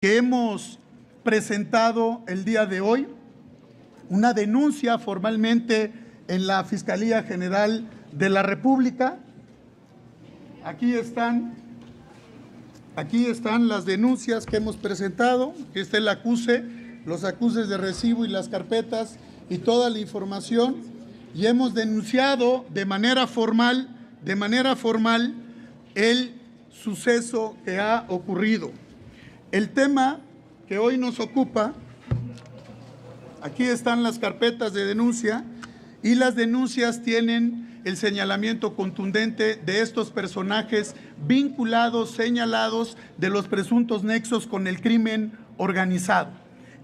que hemos presentado el día de hoy una denuncia formalmente en la Fiscalía General de la República. Aquí están las denuncias que hemos presentado. Aquí está el acuse, los acuses de recibo y las carpetas y toda la información. Y hemos denunciado de manera formal el suceso que ha ocurrido. El tema que hoy nos ocupa, aquí están las carpetas de denuncia y las denuncias tienen el señalamiento contundente de estos personajes vinculados, señalados de los presuntos nexos con el crimen organizado.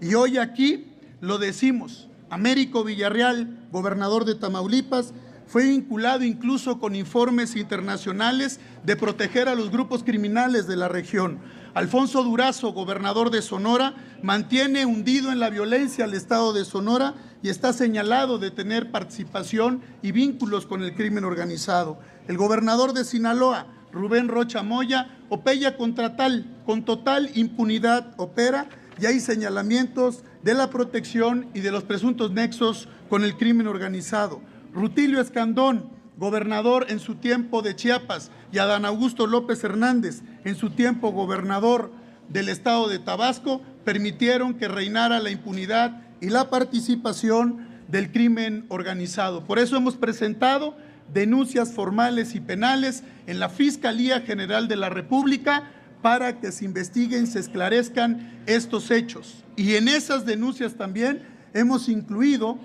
Y hoy aquí lo decimos, Américo Villarreal, gobernador de Tamaulipas, fue vinculado incluso con informes internacionales de proteger a los grupos criminales de la región. Alfonso Durazo, gobernador de Sonora, mantiene hundido en la violencia al estado de Sonora y está señalado de tener participación y vínculos con el crimen organizado. El gobernador de Sinaloa, Rubén Rocha Moya, opera con total impunidad opera, y hay señalamientos de la protección y de los presuntos nexos con el crimen organizado. Rutilio Escandón, gobernador en su tiempo de Chiapas, y Adán Augusto López Hernández, en su tiempo gobernador del estado de Tabasco, permitieron que reinara la impunidad y la participación del crimen organizado. Por eso hemos presentado denuncias formales y penales en la Fiscalía General de la República para que se investiguen, se esclarezcan estos hechos. Y en esas denuncias también hemos incluido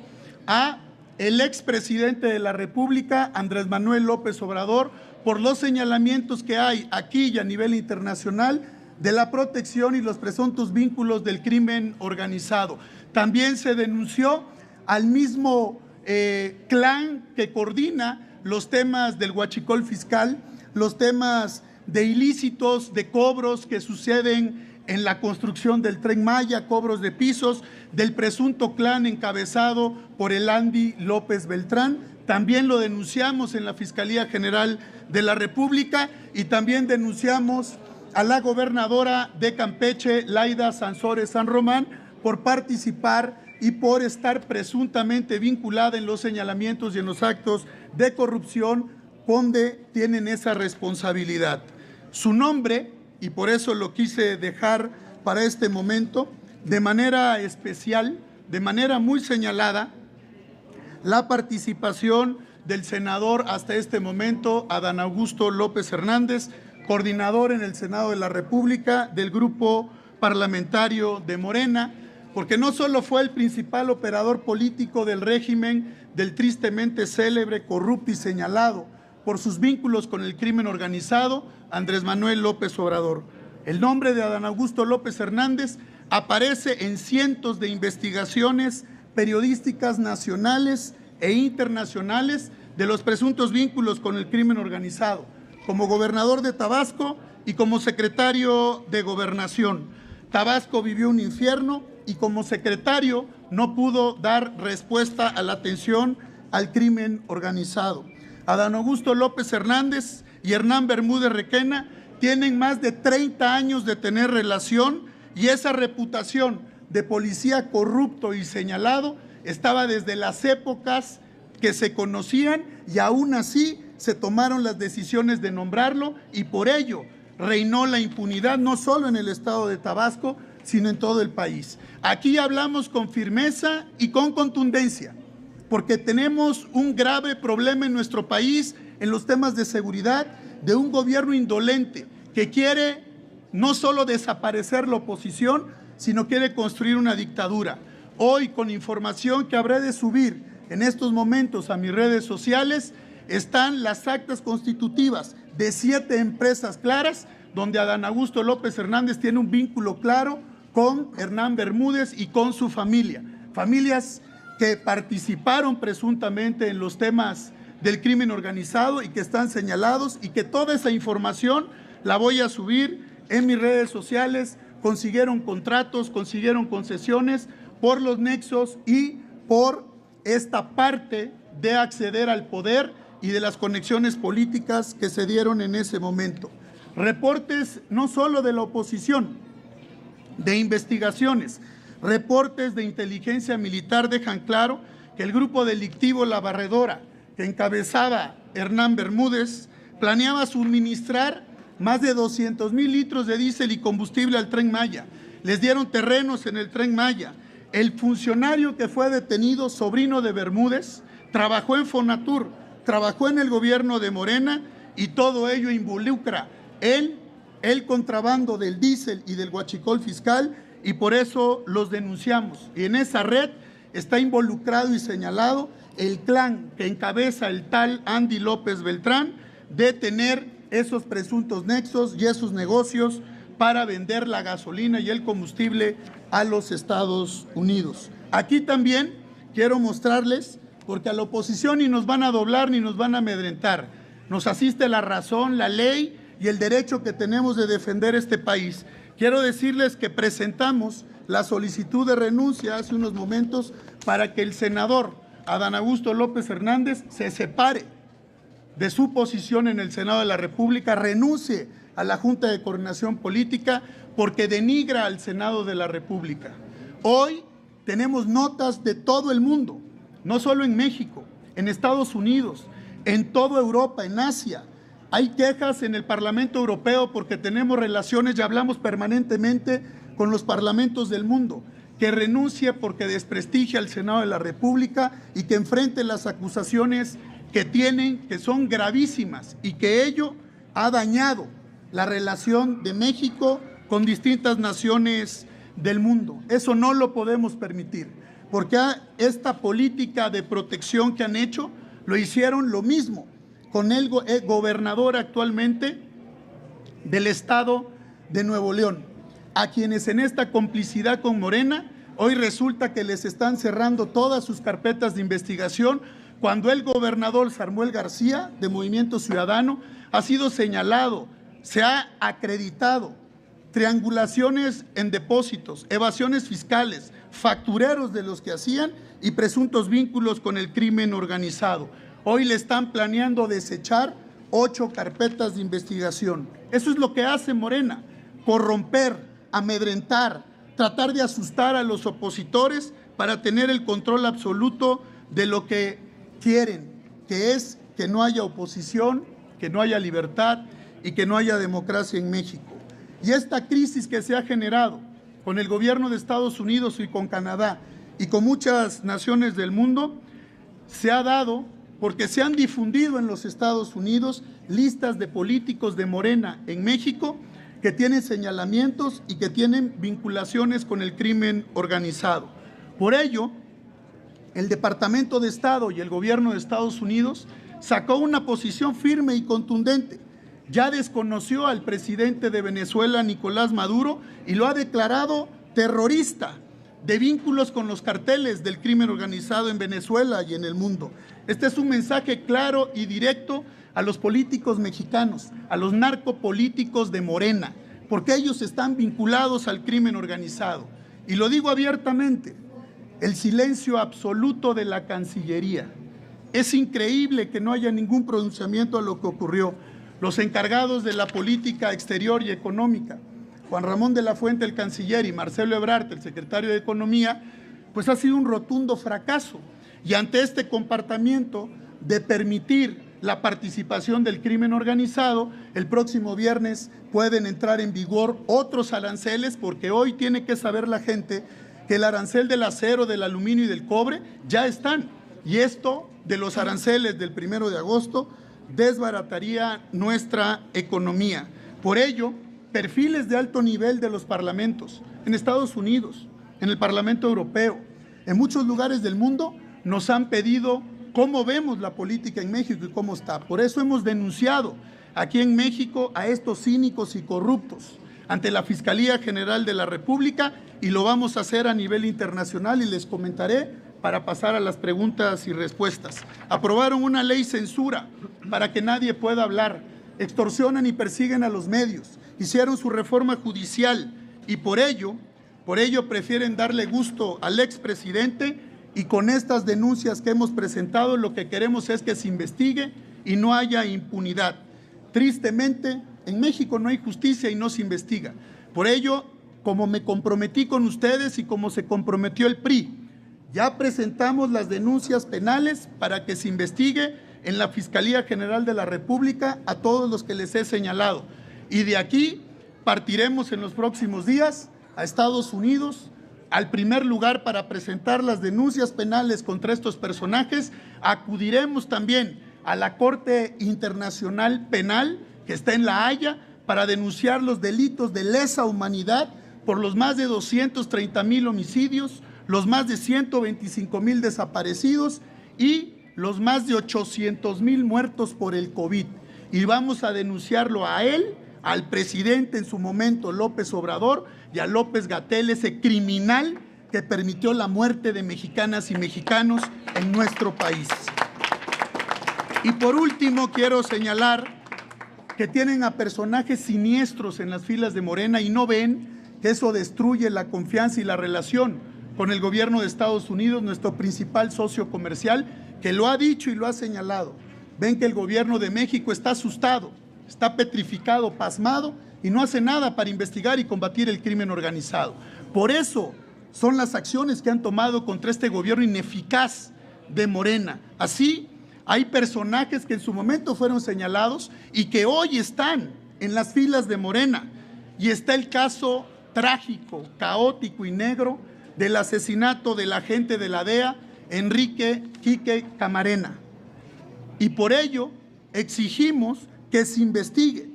a el expresidente de la República, Andrés Manuel López Obrador, por los señalamientos que hay aquí y a nivel internacional de la protección y los presuntos vínculos del crimen organizado. También se denunció al mismo clan que coordina los temas del huachicol fiscal, los temas de ilícitos, de cobros que suceden en la construcción del Tren Maya, cobros de pisos, del presunto clan encabezado por el Andy López Beltrán. También lo denunciamos en la Fiscalía General de la República y también denunciamos a la gobernadora de Campeche, Laida Sansores San Román, por participar y por estar presuntamente vinculada en los señalamientos y en los actos de corrupción donde tienen esa responsabilidad. Su nombre, y por eso lo quise dejar para este momento, de manera especial, de manera muy señalada, la participación del senador hasta este momento, Adán Augusto López Hernández, coordinador en el Senado de la República del grupo parlamentario de Morena, porque no solo fue el principal operador político del régimen del tristemente célebre, corrupto y señalado por sus vínculos con el crimen organizado, Andrés Manuel López Obrador. El nombre de Adán Augusto López Hernández aparece en cientos de investigaciones periodísticas nacionales e internacionales de los presuntos vínculos con el crimen organizado, como gobernador de Tabasco y como secretario de Gobernación. Tabasco vivió un infierno y como secretario no pudo dar respuesta a la atención al crimen organizado. Adán Augusto López Hernández y Hernán Bermúdez Requena tienen más de 30 años de tener relación y esa reputación de policía corrupto y señalado estaba desde las épocas que se conocían y aún así se tomaron las decisiones de nombrarlo y por ello reinó la impunidad no solo en el estado de Tabasco, sino en todo el país. Aquí hablamos con firmeza y con contundencia, porque tenemos un grave problema en nuestro país en los temas de seguridad, de un gobierno indolente que quiere no solo desaparecer la oposición, sino quiere construir una dictadura. Hoy, con información que habré de subir en estos momentos a mis redes sociales, están las actas constitutivas de 7 empresas claras, donde Adán Augusto López Hernández tiene un vínculo claro con Hernán Bermúdez y con su familia. Familias que participaron presuntamente en los temas del crimen organizado y que están señalados y que toda esa información la voy a subir en mis redes sociales. Consiguieron contratos, consiguieron concesiones por los nexos y por esta parte de acceder al poder y de las conexiones políticas que se dieron en ese momento. Reportes no solo de la oposición, de investigaciones. Reportes de inteligencia militar dejan claro que el grupo delictivo La Barredora, que encabezaba Hernán Bermúdez, planeaba suministrar más de 200,000 litros de diésel y combustible al Tren Maya. Les dieron terrenos en el Tren Maya. El funcionario que fue detenido, sobrino de Bermúdez, trabajó en Fonatur, trabajó en el gobierno de Morena, y todo ello involucra el contrabando del diésel y del huachicol fiscal, y por eso los denunciamos. Y en esa red está involucrado y señalado el clan que encabeza el tal Andy López Beltrán, de tener esos presuntos nexos y esos negocios para vender la gasolina y el combustible a los Estados Unidos. Aquí también quiero mostrarles, porque a la oposición ni nos van a doblar ni nos van a amedrentar. Nos asiste la razón, la ley y el derecho que tenemos de defender este país. Quiero decirles que presentamos la solicitud de renuncia hace unos momentos para que el senador Adán Augusto López Hernández se separe de su posición en el Senado de la República, renuncie a la Junta de Coordinación Política, porque denigra al Senado de la República. Hoy tenemos notas de todo el mundo, no solo en México, en Estados Unidos, en toda Europa, en Asia. Hay quejas en el Parlamento Europeo porque tenemos relaciones y hablamos permanentemente con los parlamentos del mundo. Que renuncie porque desprestigia al Senado de la República y que enfrente las acusaciones que tienen, que son gravísimas, y que ello ha dañado la relación de México con distintas naciones del mundo. Eso no lo podemos permitir, porque esta política de protección que han hecho, lo hicieron lo mismo con el gobernador actualmente del estado de Nuevo León, a quienes en esta complicidad con Morena, hoy resulta que les están cerrando todas sus carpetas de investigación, cuando el gobernador Samuel García, de Movimiento Ciudadano, ha sido señalado, se ha acreditado triangulaciones en depósitos, evasiones fiscales, factureros de los que hacían y presuntos vínculos con el crimen organizado. Hoy le están planeando desechar 8 carpetas de investigación. Eso es lo que hace Morena: corromper, amedrentar, tratar de asustar a los opositores para tener el control absoluto de lo que quieren, que es que no haya oposición, que no haya libertad y que no haya democracia en México. Y esta crisis que se ha generado con el gobierno de Estados Unidos y con Canadá y con muchas naciones del mundo, se ha dado porque se han difundido en los Estados Unidos listas de políticos de Morena en México que tienen señalamientos y que tienen vinculaciones con el crimen organizado. Por ello, el Departamento de Estado y el gobierno de Estados Unidos sacó una posición firme y contundente. Ya desconoció al presidente de Venezuela, Nicolás Maduro, y lo ha declarado terrorista, de vínculos con los carteles del crimen organizado en Venezuela y en el mundo. Este es un mensaje claro y directo a los políticos mexicanos, a los narcopolíticos de Morena, porque ellos están vinculados al crimen organizado. Y lo digo abiertamente: el silencio absoluto de la Cancillería. Es increíble que no haya ningún pronunciamiento a lo que ocurrió. Los encargados de la política exterior y económica, Juan Ramón de la Fuente, el canciller, y Marcelo Ebrard, el secretario de Economía, pues ha sido un rotundo fracaso. Y ante este comportamiento de permitir la participación del crimen organizado, el próximo viernes pueden entrar en vigor otros aranceles, porque hoy tiene que saber la gente que el arancel del acero, del aluminio y del cobre ya están. Y esto de los aranceles del 1 de agosto desbarataría nuestra economía. Por ello, perfiles de alto nivel de los parlamentos en Estados Unidos, en el Parlamento Europeo, en muchos lugares del mundo, nos han pedido cómo vemos la política en México y cómo está. Por eso hemos denunciado aquí en México a estos cínicos y corruptos ante la Fiscalía General de la República, y lo vamos a hacer a nivel internacional, y les comentaré para pasar a las preguntas y respuestas. Aprobaron una ley censura para que nadie pueda hablar, extorsionan y persiguen a los medios, hicieron su reforma judicial y por ello prefieren darle gusto al expresidente, y con estas denuncias que hemos presentado lo que queremos es que se investigue y no haya impunidad. Tristemente, en México no hay justicia y no se investiga. Por ello, como me comprometí con ustedes y como se comprometió el PRI. Ya presentamos las denuncias penales para que se investigue en la Fiscalía General de la República a todos los que les he señalado. Y de aquí partiremos en los próximos días a Estados Unidos, al primer lugar para presentar las denuncias penales contra estos personajes. Acudiremos también a la Corte Internacional Penal, que está en La Haya, para denunciar los delitos de lesa humanidad por los más de 230,000 homicidios, los más de 125,000 desaparecidos y los más de 800,000 muertos por el COVID. Y vamos a denunciarlo a él, al presidente en su momento López Obrador y a López-Gatell, ese criminal que permitió la muerte de mexicanas y mexicanos en nuestro país. Y por último quiero señalar que tienen a personajes siniestros en las filas de Morena y no ven que eso destruye la confianza y la relación con el gobierno de Estados Unidos, nuestro principal socio comercial, que lo ha dicho y lo ha señalado. Ven que el gobierno de México está asustado, está petrificado, pasmado y no hace nada para investigar y combatir el crimen organizado. Por eso son las acciones que han tomado contra este gobierno ineficaz de Morena. Así, hay personajes que en su momento fueron señalados y que hoy están en las filas de Morena. Y está el caso trágico, caótico y negro del asesinato del agente de la DEA, Enrique Quique Camarena. Y por ello exigimos que se investigue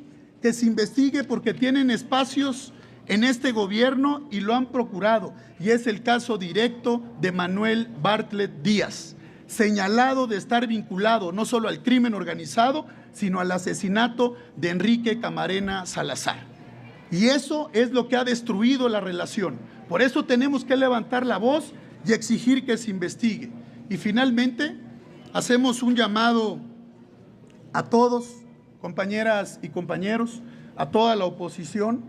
porque tienen espacios en este gobierno y lo han procurado. Y es el caso directo de Manuel Bartlett Díaz, señalado de estar vinculado no solo al crimen organizado, sino al asesinato de Enrique Camarena Salazar. Y eso es lo que ha destruido la relación. Por eso tenemos que levantar la voz y exigir que se investigue. Y finalmente, hacemos un llamado a todos, compañeras y compañeros, a toda la oposición,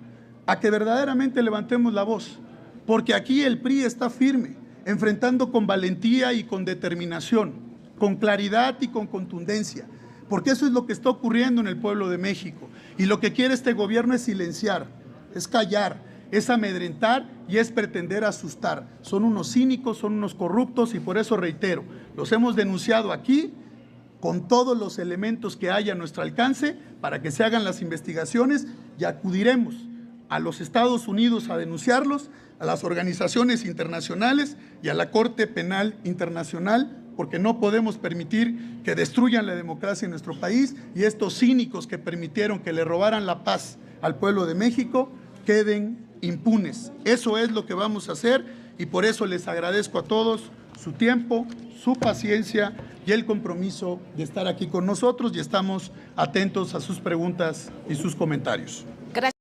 a que verdaderamente levantemos la voz, porque aquí el PRI está firme, enfrentando con valentía y con determinación, con claridad y con contundencia, porque eso es lo que está ocurriendo en el pueblo de México. Y lo que quiere este gobierno es silenciar, es callar, es amedrentar y es pretender asustar. Son unos cínicos, son unos corruptos y por eso reitero, los hemos denunciado aquí con todos los elementos que haya a nuestro alcance para que se hagan las investigaciones y acudiremos a los Estados Unidos a denunciarlos, a las organizaciones internacionales y a la Corte Penal Internacional, porque no podemos permitir que destruyan la democracia en nuestro país y estos cínicos que permitieron que le robaran la paz al pueblo de México queden impunes. Eso es lo que vamos a hacer y por eso les agradezco a todos su tiempo, su paciencia y el compromiso de estar aquí con nosotros y estamos atentos a sus preguntas y sus comentarios. Gracias.